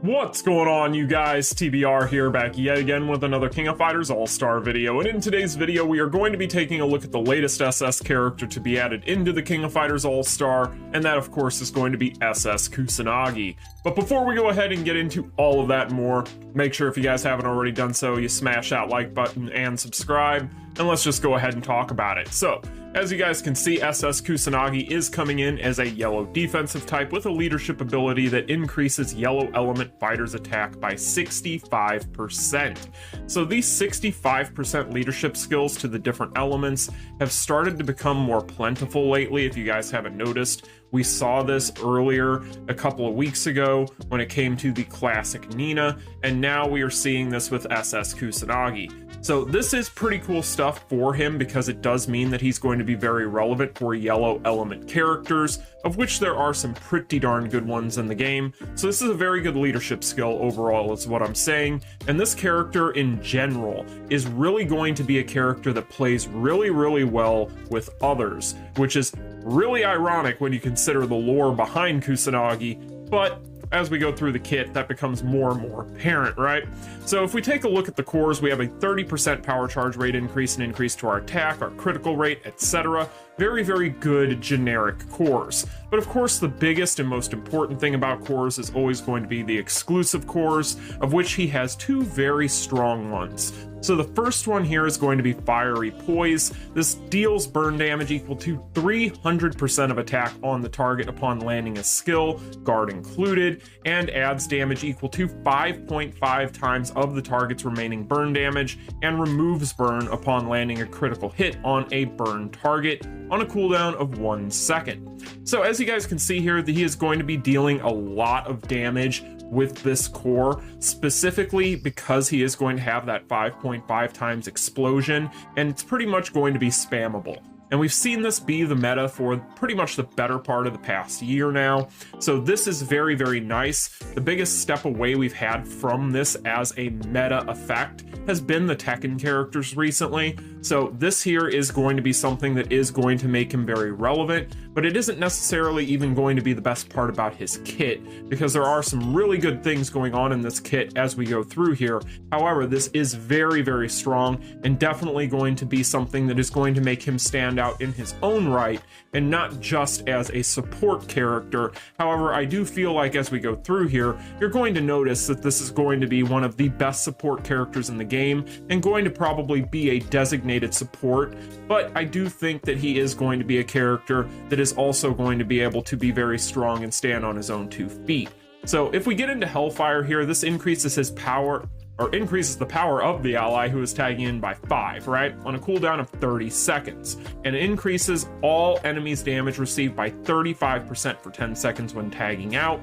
What's going on, you guys? TBR here, back yet again with another King of Fighters All-Star video, and in today's video we are going to be taking a look at the latest SS character to be added into the King of Fighters All-Star, and that of course is going to be SS Kusanagi. But before we go ahead and get into all of that and more, make sure if you guys haven't already done so, you smash that like button and subscribe, and let's just go ahead and talk about it. So, as you guys can see, SS Kusanagi is coming in as a yellow defensive type with a leadership ability that increases yellow element fighters' attack by 65%. So these 65% leadership skills to the different elements have started to become more plentiful lately, if you guys haven't noticed. We saw this earlier a couple of weeks ago when it came to the classic Nina, and now we are seeing this with SS Kusanagi. So this is pretty cool stuff for him because it does mean that he's going to be very relevant for yellow element characters, of which there are some pretty darn good ones in the game. So this is a very good leadership skill overall is what I'm saying. And this character in general is really going to be a character that plays really well with others, which is really ironic when you consider the lore behind Kusanagi, but as we go through the kit, that becomes more and more apparent, right? So if we take a look at the cores, we have a 30% power charge rate increase, an increase to our attack, our critical rate, etc. Very good generic cores. But of course, the biggest and most important thing about cores is always going to be the exclusive cores, of which he has two very strong ones. So the first one here is going to be Fiery Poise. This deals burn damage equal to 300% of attack on the target upon landing a skill, guard included, and adds damage equal to 5.5 times of the target's remaining burn damage, and removes burn upon landing a critical hit on a burn target on a cooldown of 1 second. So as you guys can see here, he is going to be dealing a lot of damage with this core, specifically because he is going to have that 5.5 times explosion, and it's pretty much going to be spammable. And we've seen this be the meta for pretty much the better part of the past year now. So this is very nice. The biggest step away we've had from this as a meta effect has been the Tekken characters recently. So this here is going to be something that is going to make him very relevant, but it isn't necessarily even going to be the best part about his kit, because there are some really good things going on in this kit as we go through here. However, this is very strong and definitely going to be something that is going to make him stand out in his own right and not just as a support character. However, I do feel like as we go through here, you're going to notice that this is going to be one of the best support characters in the game and going to probably be a designated support, but I do think that he is going to be a character that is also going to be able to be very strong and stand on his own 2 feet. So if we get into Hellfire here, this increases his power, or increases the power of the ally who is tagging in by 5, right? On a cooldown of 30 seconds. And it increases all enemies' damage received by 35% for 10 seconds when tagging out.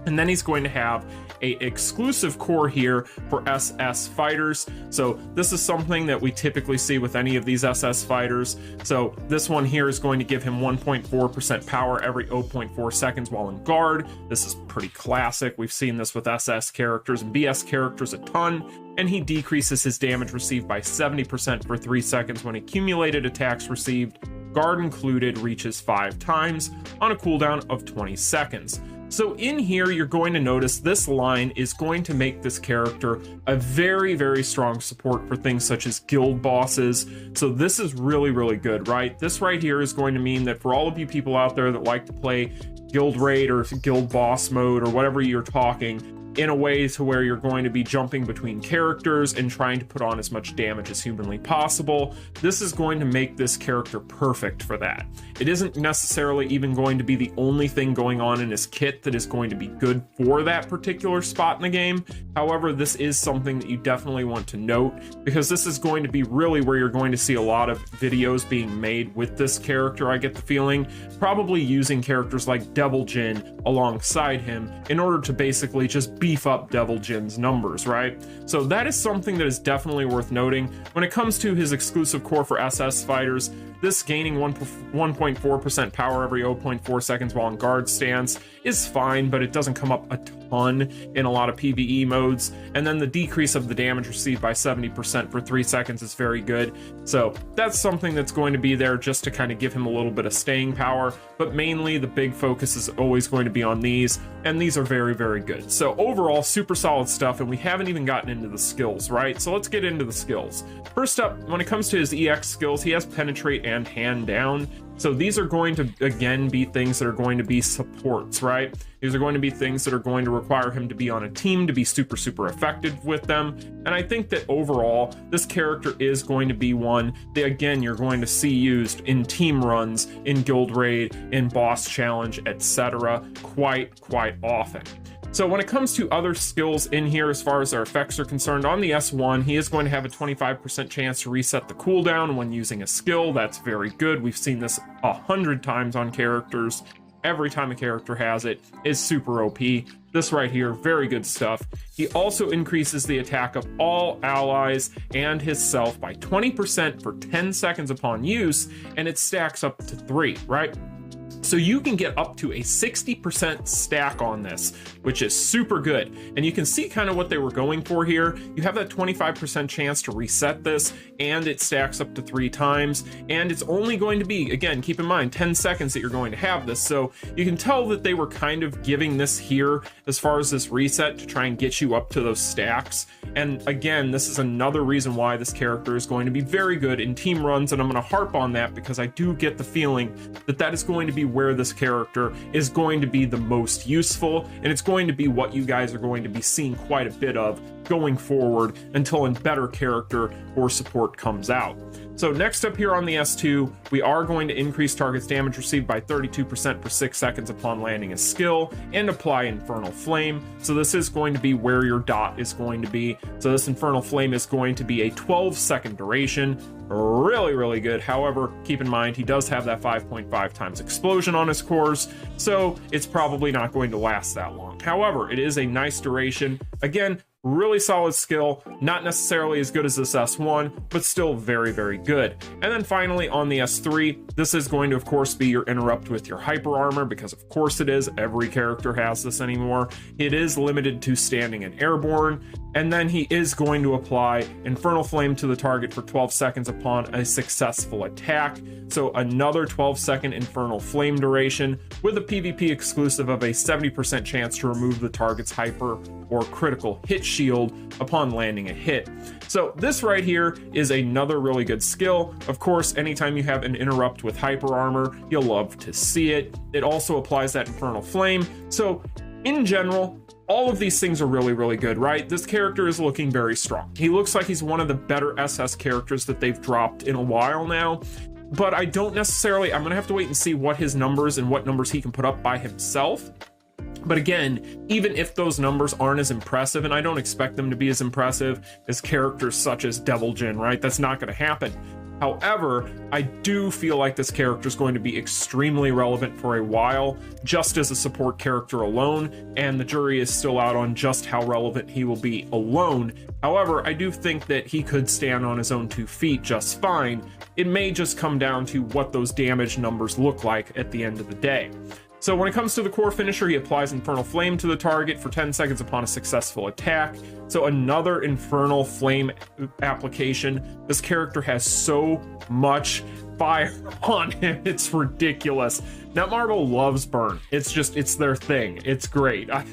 And then he's going to have a exclusive core here for SS fighters. So this is something that we typically see with any of these SS fighters. So this one here is going to give him 1.4% power every 0.4 seconds while in guard. This is pretty classic. We've seen this with SS characters and BS characters a ton. And he decreases his damage received by 70% for 3 seconds when accumulated attacks received, guard included, reaches 5 times on a cooldown of 20 seconds. So in here, you're going to notice this line is going to make this character a very strong support for things such as guild bosses. So this is really good, right? This right here is going to mean that for all of you people out there that like to play guild raid or guild boss mode or whatever you're talking, in a way to where you're going to be jumping between characters and trying to put on as much damage as humanly possible, this is going to make this character perfect for that. It isn't necessarily even going to be the only thing going on in his kit that is going to be good for that particular spot in the game. However, this is something that you definitely want to note, because this is going to be really where you're going to see a lot of videos being made with this character, I get the feeling, probably using characters like Devil Jin alongside him in order to basically just beef up Devil Jin's numbers, right? So that is something that is definitely worth noting. When it comes to his exclusive core for SS fighters, This gaining 1.4% power every 0.4 seconds while in guard stance is fine, but it doesn't come up a ton in a lot of PvE modes. And then the decrease of the damage received by 70% for 3 seconds is very good. So that's something that's going to be there just to kind of give him a little bit of staying power, but mainly the big focus is always going to be on these, and these are very, very good. So overall, super solid stuff, and we haven't even gotten into the skills, right? So let's get into the skills. First up, when it comes to his EX skills, he has Penetrate and Hand Down. So these are going to, again, be things that are going to be supports, right? These are going to be things that are going to require him to be on a team to be super, super effective with them. And I think that overall, this character is going to be one that, again, you're going to see used in team runs, in guild raid, in boss challenge, etc. quite often. So when it comes to other skills in here, as far as their effects are concerned, on the S1, he is going to have a 25% chance to reset the cooldown when using a skill. That's very good. We've seen this 100 times on characters. Every time a character has it is super OP. This right here, very good stuff. He also increases the attack of all allies and himself by 20% for 10 seconds upon use, and it stacks up to 3, right? So you can get up to a 60% stack on this, which is super good. And you can see kind of what they were going for here. You have that 25% chance to reset this, and it stacks up to 3 times. And it's only going to be, again, keep in mind, 10 seconds that you're going to have this. So you can tell that they were kind of giving this here as far as this reset to try and get you up to those stacks. And again, this is another reason why this character is going to be very good in team runs. And I'm going to harp on that because I do get the feeling that that is going to be where this character is going to be the most useful, and it's going to be what you guys are going to be seeing quite a bit of going forward until a better character or support comes out. So next up here on the S2, we are going to increase target's damage received by 32% for 6 seconds upon landing a skill and apply Infernal Flame. So this is going to be where your dot is going to be. So this Infernal Flame is going to be a 12-second duration. Really good. However, keep in mind he does have that 5.5 times explosion on his cores, so it's probably not going to last that long. However, it is a nice duration. Again, really solid skill, not necessarily as good as this S1, but still very good. And then finally on the S3, this is going to of course be your interrupt with your hyper armor, because of course it is, every character has this anymore. It is limited to standing and airborne, and then he is going to apply Infernal Flame to the target for 12 seconds upon a successful attack. So another 12-second Infernal Flame duration with a PvP exclusive of a 70% chance to remove the target's hyper or critical hit shield upon landing a hit. So this right here is another really good skill. Of course, anytime you have an interrupt with hyper armor, you'll love to see it. It also applies that Infernal Flame. So in general, all of these things are really good, right? This character is looking very strong. He looks like he's one of the better SS characters that they've dropped in a while now. But I don't necessarily, I'm going to have to wait and see what his numbers and what numbers he can put up by himself. But again, even if those numbers aren't as impressive, and I don't expect them to be as impressive as characters such as Devil Jin, right? That's not going to happen. However, I do feel like this character is going to be extremely relevant for a while, just as a support character alone, and the jury is still out on just how relevant he will be alone. However, I do think that he could stand on his own 2 feet just fine. It may just come down to what those damage numbers look like at the end of the day. So when it comes to the core finisher, he applies Infernal Flame to the target for 10 seconds upon a successful attack. So another Infernal Flame application. This character has so much fire on him, it's ridiculous. Netmarble loves burn. It's their thing. It's great. I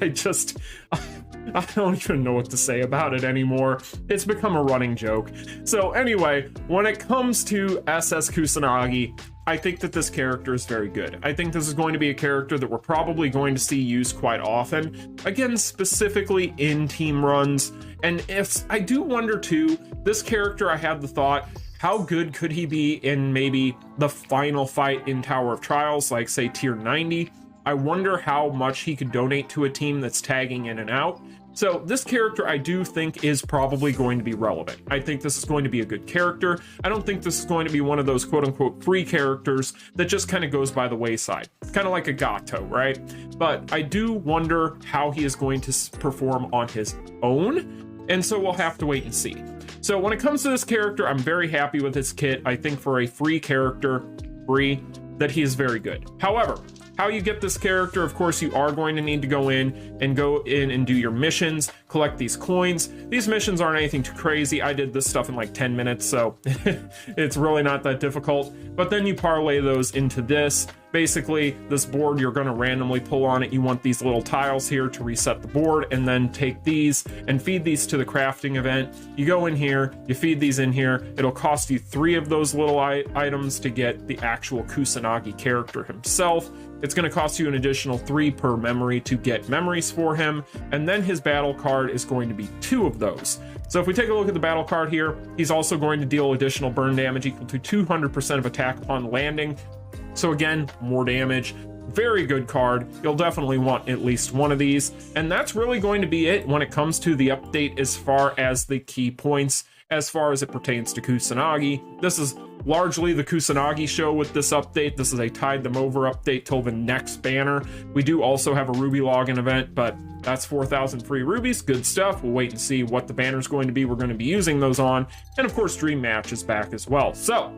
don't even know what to say about it anymore. It's become a running joke. So anyway, when it comes to SS Kusanagi, I think that this character is very good. I think this is going to be a character that we're probably going to see used quite often. Again, specifically in team runs. And if I do wonder too, this character, I had the thought, how good could he be in maybe the final fight in Tower of Trials, like say tier 90? I wonder how much he could donate to a team that's tagging in and out. So this character I do think is probably going to be relevant. I think this is going to be a good character. I don't think this is going to be one of those quote-unquote free characters that just kind of goes by the wayside. Kind of like a Gato, right? But I do wonder how he is going to perform on his own, and so we'll have to wait and see. So when it comes to this character, I'm very happy with his kit. I think for a free character, that he is very good. However, how you get this character, of course, you are going to need to go in and do your missions, collect these coins. These missions aren't anything too crazy. I did this stuff in like 10 minutes, so it's really not that difficult. But then you parlay those into this. Basically, this board, you're going to randomly pull on it. You want these little tiles here to reset the board, and then take these and feed these to the crafting event. You go in here, you feed these in here. It'll cost you 3 of those little items to get the actual Kusanagi character himself. It's going to cost you an additional 3 per memory to get memories for him, and then his battle card is going to be 2 of those. So if we take a look at the battle card here, he's also going to deal additional burn damage equal to 200% of attack upon landing. So again, more damage. Very good card. You'll definitely want at least one of these. And that's really going to be it when it comes to the update as far as the key points, as far as it pertains to Kusanagi. This is largely the Kusanagi show with this update. This is a Tide Them Over update till the next banner. We do also have a Ruby login event, but that's 4,000 free rubies. Good stuff. We'll wait and see what the banner's going to be. We're going to be using those on. And of course, Dream Match is back as well. So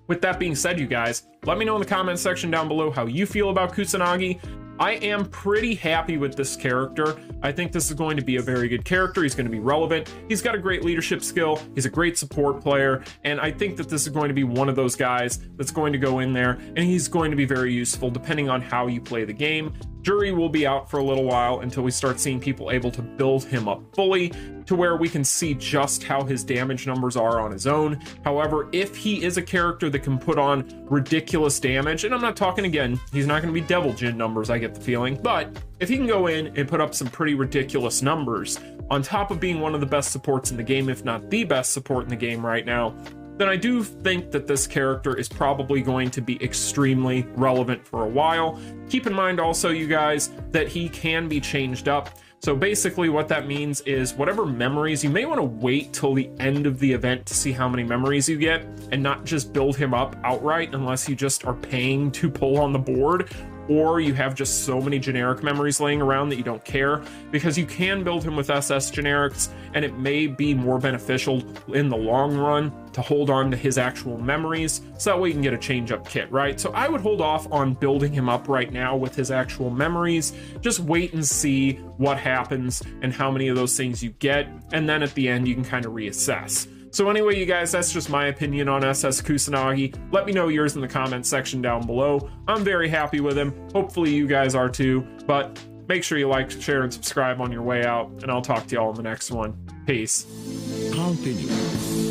with that being said, you guys, let me know in the comments section down below how you feel about Kusanagi. I am pretty happy with this character. I think this is going to be a very good character. He's going to be relevant. He's got a great leadership skill. He's a great support player. And I think that this is going to be one of those guys that's going to go in there, and he's going to be very useful depending on how you play the game. Jury will be out for a little while until we start seeing people able to build him up fully to where we can see just how his damage numbers are on his own. However, if he is a character that can put on ridiculous damage, and I'm not talking again, he's not going to be Devil Jin numbers, I get the feeling, but if he can go in and put up some pretty ridiculous numbers on top of being one of the best supports in the game, if not the best support in the game right now, then I do think that this character is probably going to be extremely relevant for a while. Keep in mind also, you guys, that he can be changed up. So basically what that means is whatever memories, you may want to wait till the end of the event to see how many memories you get and not just build him up outright unless you just are paying to pull on the board, or you have just so many generic memories laying around that you don't care, because you can build him with SS generics and it may be more beneficial in the long run to hold on to his actual memories, so that way you can get a change up kit, right? So I would hold off on building him up right now with his actual memories. Just wait and see what happens and how many of those things you get, and then at the end you can kind of reassess. So anyway, you guys, that's just my opinion on SS Kusanagi. Let me know yours in the comments section down below. I'm very happy with him. Hopefully you guys are too, but make sure you like, share, and subscribe on your way out, and I'll talk to y'all in the next one. Peace. Continue.